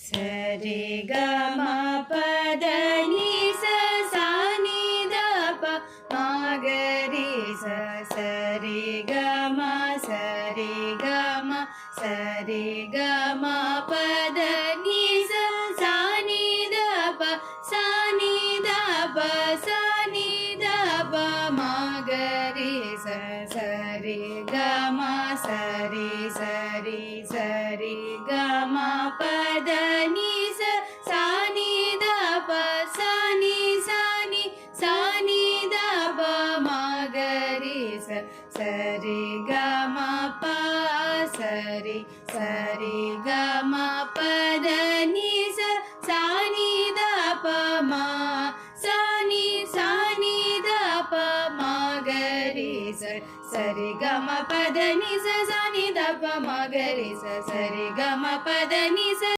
சரி கம பத நீ சனி தப மகரி சரி கம சரி கம பத நீ சனி தப மகரி சரி கம சரி கம பத நீ சனி தப சனி தப மகரி சரி கம ப சரி கம பத நீ சனி தப சனி தப மகரி சரி கம பத நீ சனி தப மகரி சரி கம பத நீ